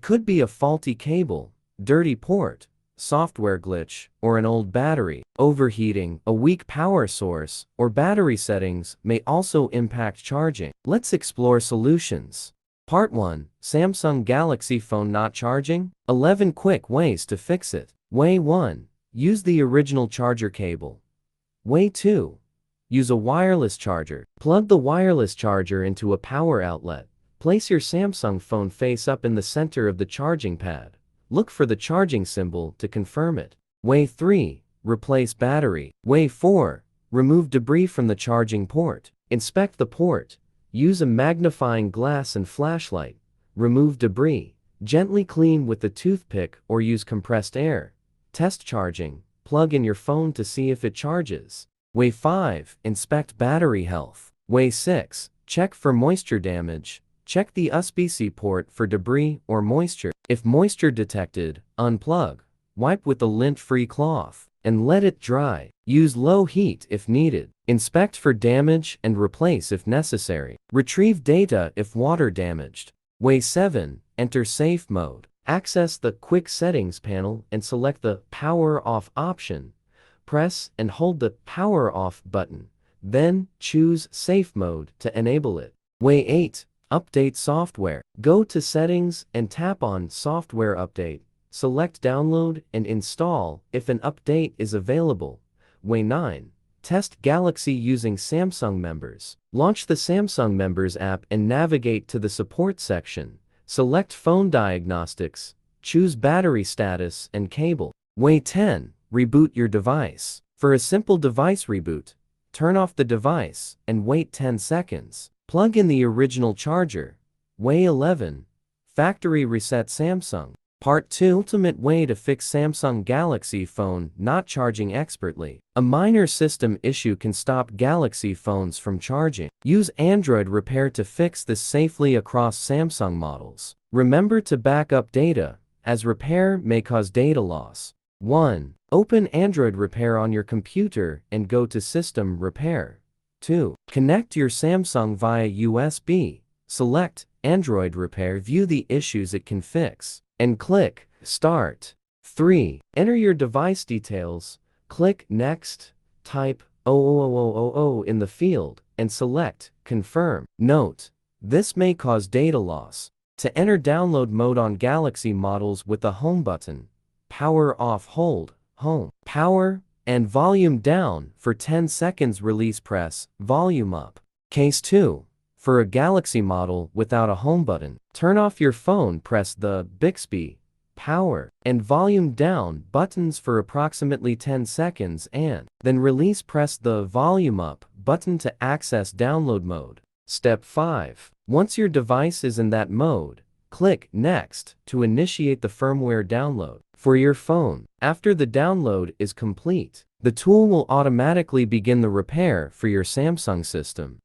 could be a faulty cable, dirty port, software glitch, or an old battery. Overheating, a weak power source, or battery settings may also impact charging. Let's explore solutions. Part 1. Samsung Galaxy phone not charging? 11 quick ways to fix it. Way 1. Use the original charger cable. Way 2. Use a wireless charger. Plug the wireless charger into a power outlet. Place your Samsung phone face up in the center of the charging pad. Look for the charging symbol to confirm it. Way 3. Replace battery. Way 4. Remove debris from the charging port. Inspect the port. Use a magnifying glass and flashlight. Remove debris. Gently clean with a toothpick or use compressed air. Test charging. Plug in your phone to see if it charges. Way 5. Inspect battery health. Way 6. Check for moisture damage. Check the USB-C port for debris or moisture. If moisture detected, unplug. Wipe with a lint-free cloth and let it dry. Use low heat if needed. Inspect for damage and replace if necessary. Retrieve data if water damaged. Way 7. Enter safe mode. Access the Quick Settings panel and select the Power Off option. Press and hold the Power Off button. Then choose Safe Mode to enable it. Way 8. Update software. Go to Settings and tap on Software Update. Select Download and Install if an update is available. Way 9. Test Galaxy using Samsung Members. Launch the Samsung Members app and navigate to the Support section. Select Phone Diagnostics. Choose Battery Status and Cable. Way 10. Reboot your device. For a simple device reboot, turn off the device and wait 10 seconds. Plug in the original charger. Way 11. Factory reset Samsung. Part 2. Ultimate way to fix Samsung Galaxy phone not charging expertly. A minor system issue can stop Galaxy phones from charging. Use Android Repair to fix this safely across Samsung models. Remember to back up data, as repair may cause data loss. 1. Open Android Repair on your computer and go to System Repair. 2. Connect your Samsung via USB. Select Android Repair. View the issues it can fix and click Start. 3. Enter your device details. Click Next. Type 00000 in the field and select Confirm. Note: this may cause data loss. To enter download mode on Galaxy models with the Home button, Power Off, hold Home. Power and volume down for 10 seconds. Release, press volume up. Case 2. For a Galaxy model without a home button, turn off your phone, press the Bixby, power, and volume down buttons for approximately 10 seconds and then release, press the volume up button to access download mode. Step 5. Once your device is in that mode, click Next to initiate the firmware download for your phone. After the download is complete, the tool will automatically begin the repair for your Samsung system.